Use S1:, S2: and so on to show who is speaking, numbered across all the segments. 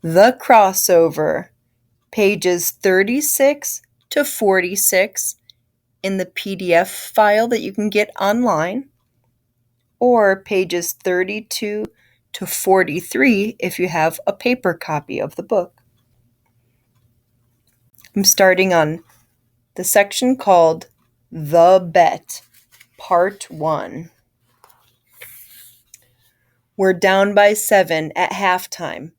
S1: The Crossover, pages 36 to 46 in the PDF file that you can get online, or pages 32 to 43 if you have a paper copy of the book. I'm starting on the section called The Bet, Part 1. We're down by 7 at halftime.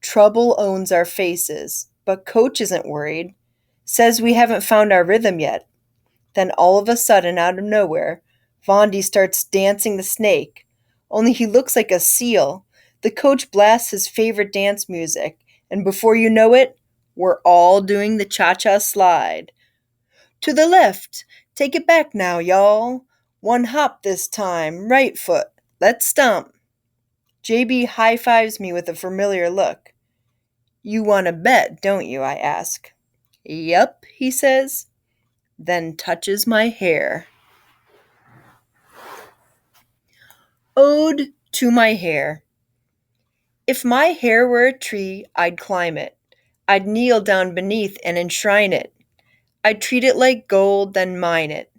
S1: Trouble owns our faces, but coach isn't worried. Says we haven't found our rhythm yet. Then all of a sudden, out of nowhere, Vondi starts dancing the snake. Only he looks like a seal. The coach blasts his favorite dance music, and before you know it, we're all doing the cha-cha slide. To the left! Take it back now, y'all. One hop this time, right foot. Let's stomp. JB high-fives me with a familiar look. You want to bet, don't you? I ask. Yup, he says, then touches my hair. Ode to my hair. If my hair were a tree, I'd climb it. I'd kneel down beneath and enshrine it. I'd treat it like gold, then mine it.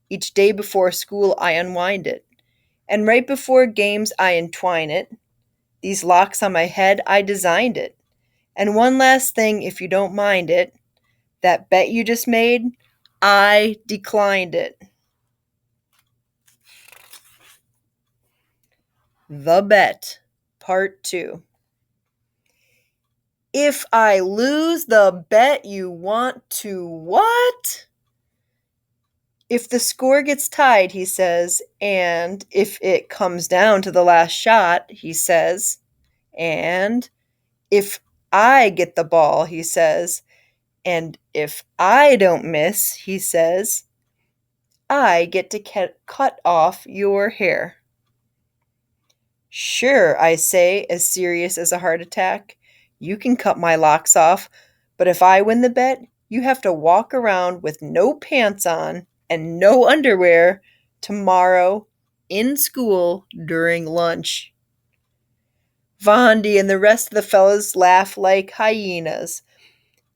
S1: Each day before school, I unwind it. And right before games, I entwine it. These locks on my head, I designed it. And one last thing, if you don't mind it, that bet you just made, I declined it. The Bet, Part 2. If I lose the bet, you want to what? If the score gets tied, he says, and if it comes down to the last shot, he says, and if I get the ball, he says, and if I don't miss, he says, I get to cut off your hair. Sure, I say, as serious as a heart attack. You can cut my locks off, but if I win the bet, you have to walk around with no pants on and no underwear tomorrow in school during lunch. Vondi and the rest of the fellas laugh like hyenas.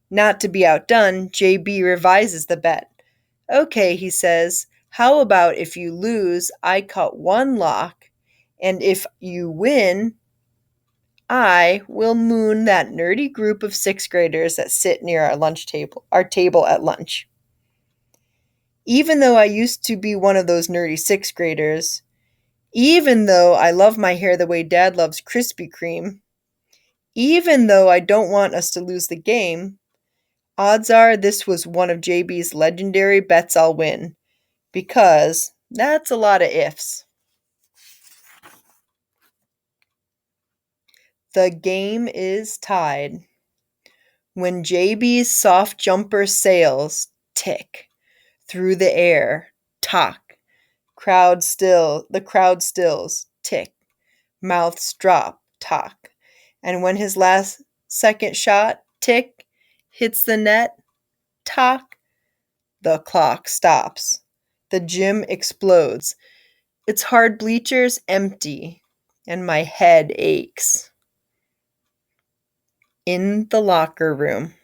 S1: Not to be outdone, JB revises the bet. Okay, he says, how about if you lose, I cut one lock, and if you win, I will moon that nerdy group of sixth graders that sit near our table at lunch. Even though I used to be one of those nerdy sixth graders, even though I love my hair the way Dad loves Krispy Kreme, even though I don't want us to lose the game, odds are this was one of JB's legendary bets I'll win, because that's a lot of ifs. The game is tied. When JB's soft jumper sails, tick, through the air, talk, the crowd stills, tick, mouths drop, talk, and when his last second shot, tick, hits the net, talk, the clock stops. The gym explodes. Its hard bleachers empty, and my head aches. In the locker room.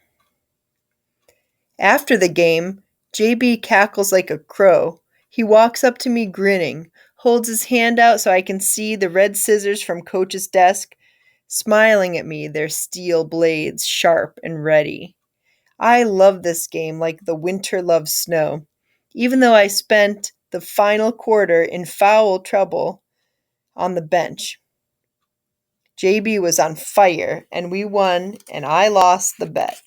S1: After the game, JB cackles like a crow. He walks up to me grinning, holds his hand out so I can see the red scissors from Coach's desk, smiling at me, their steel blades sharp and ready. I love this game like the winter loves snow, even though I spent the final quarter in foul trouble on the bench. JB was on fire, and we won, and I lost the bet.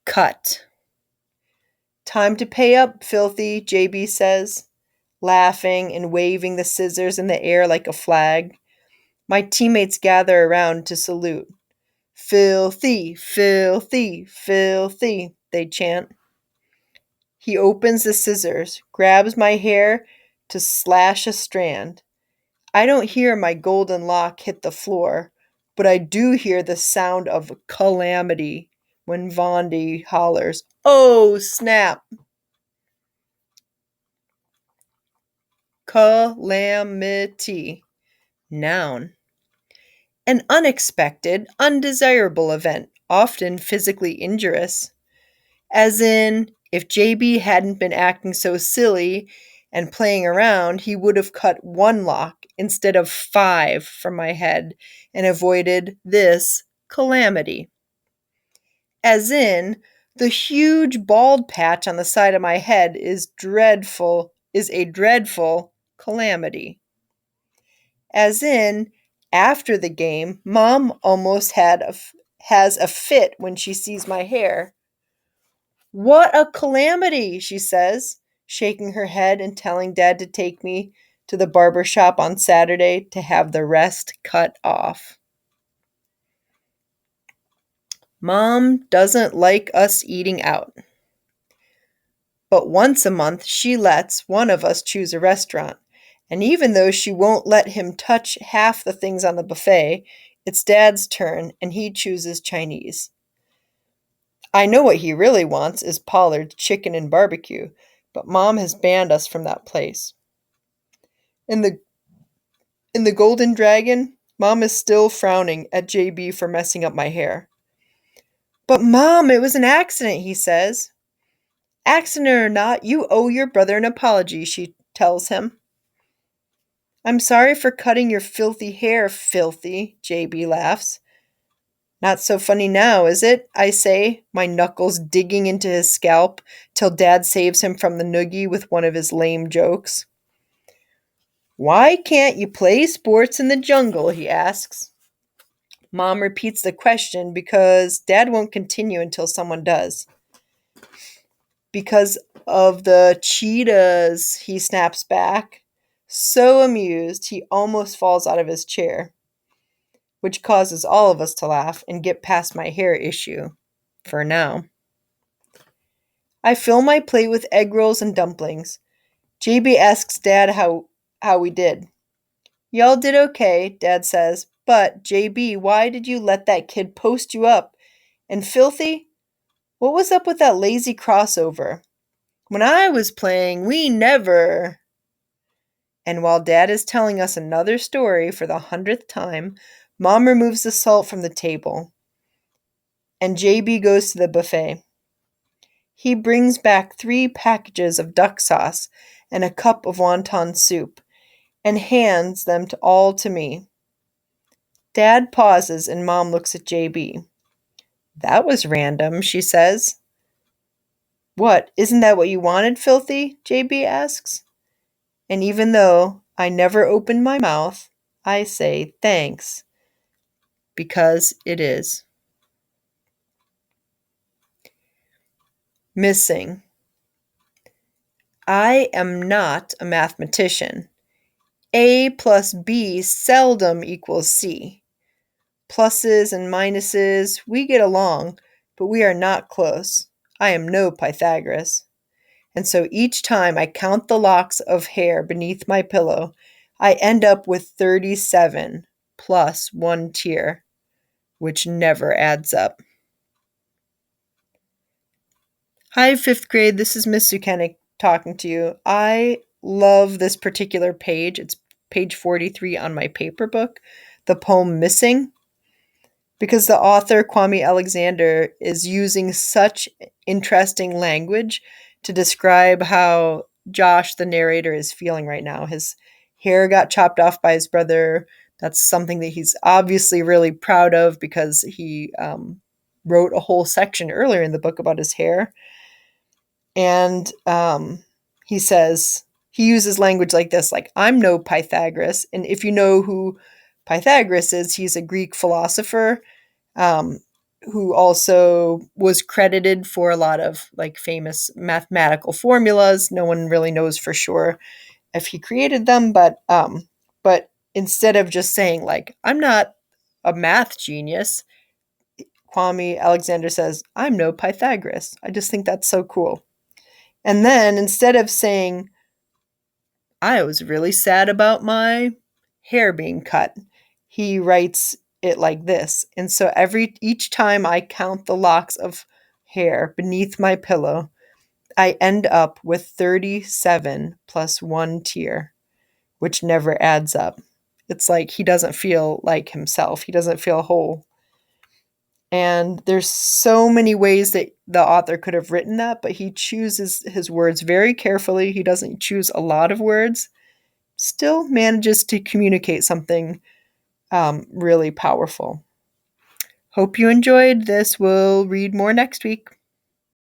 S1: Cut. Time to pay up, filthy, JB says, laughing and waving the scissors in the air like a flag. My teammates gather around to salute. Filthy, filthy, filthy, they chant. He opens the scissors, grabs my hair to slash a strand. I don't hear my golden lock hit the floor, but I do hear the sound of calamity when Vondi hollers, "Oh, snap!" Calamity. Noun. An unexpected, undesirable event, often physically injurious. As in, if JB hadn't been acting so silly and playing around, he would have cut one lock instead of 5 from my head and avoided this calamity. As in, the huge bald patch on the side of my head is a dreadful calamity. As in, after the game, Mom almost has a fit when she sees my hair. "What a calamity," she says, shaking her head and telling Dad to take me to the barber shop on Saturday to have the rest cut off. Mom doesn't like us eating out. But once a month, she lets one of us choose a restaurant. And even though she won't let him touch half the things on the buffet, it's Dad's turn and he chooses Chinese. I know what he really wants is Pollard's chicken and barbecue, but Mom has banned us from that place. In the Golden Dragon, Mom is still frowning at JB for messing up my hair. "But Mom, it was an accident," he says. "Accident or not, you owe your brother an apology," she tells him. "I'm sorry for cutting your filthy hair, filthy," JB laughs. "Not so funny now, is it?" I say, my knuckles digging into his scalp till Dad saves him from the noogie with one of his lame jokes. "Why can't you play sports in the jungle?" he asks. Mom repeats the question because Dad won't continue until someone does. "Because of the cheetahs," he snaps back, so amused he almost falls out of his chair, which causes all of us to laugh and get past my hair issue, for now. I fill my plate with egg rolls and dumplings. JB asks Dad how we did. "Y'all did okay," Dad says, "but, JB, why did you let that kid post you up? And Filthy, what was up with that lazy crossover? When I was playing, we never..." And while Dad is telling us another story for the 100th time, Mom removes the salt from the table, and JB goes to the buffet. He brings back 3 packages of duck sauce and a cup of wonton soup, and hands them all to me. Dad pauses and Mom looks at JB. "That was random," she says. "What, isn't that what you wanted, Filthy?" JB asks. And even though I never opened my mouth, I say thanks, because it is. Missing. I am not a mathematician. A plus B seldom equals C. Pluses and minuses, we get along, but we are not close. I am no Pythagoras. And so each time I count the locks of hair beneath my pillow, I end up with 37 plus 1 tear, which never adds up. Hi, 5th grade. This is Miss Zukenik talking to you. I love this particular page. It's page 43 on my paper book, the poem Missing, because the author, Kwame Alexander, is using such interesting language to describe how Josh, the narrator, is feeling right now. His hair got chopped off by his brother. That's something that he's obviously really proud of because he wrote a whole section earlier in the book about his hair. And he says, he uses language like this, like, "I'm no Pythagoras." And if you know who Pythagoras is, he's a Greek philosopher who also was credited for a lot of like famous mathematical formulas. No one really knows for sure if he created them, but instead of just saying like, "I'm not a math genius," Kwame Alexander says, "I'm no Pythagoras." I just think that's so cool. And then instead of saying, "I was really sad about my hair being cut," he writes it like this. And so each time I count the locks of hair beneath my pillow, I end up with 37 plus 1 tear, which never adds up. It's like he doesn't feel like himself. He doesn't feel whole. And there's so many ways that the author could have written that, but he chooses his words very carefully. He doesn't choose a lot of words, still manages to communicate something really powerful. Hope you enjoyed this. We'll read more next week.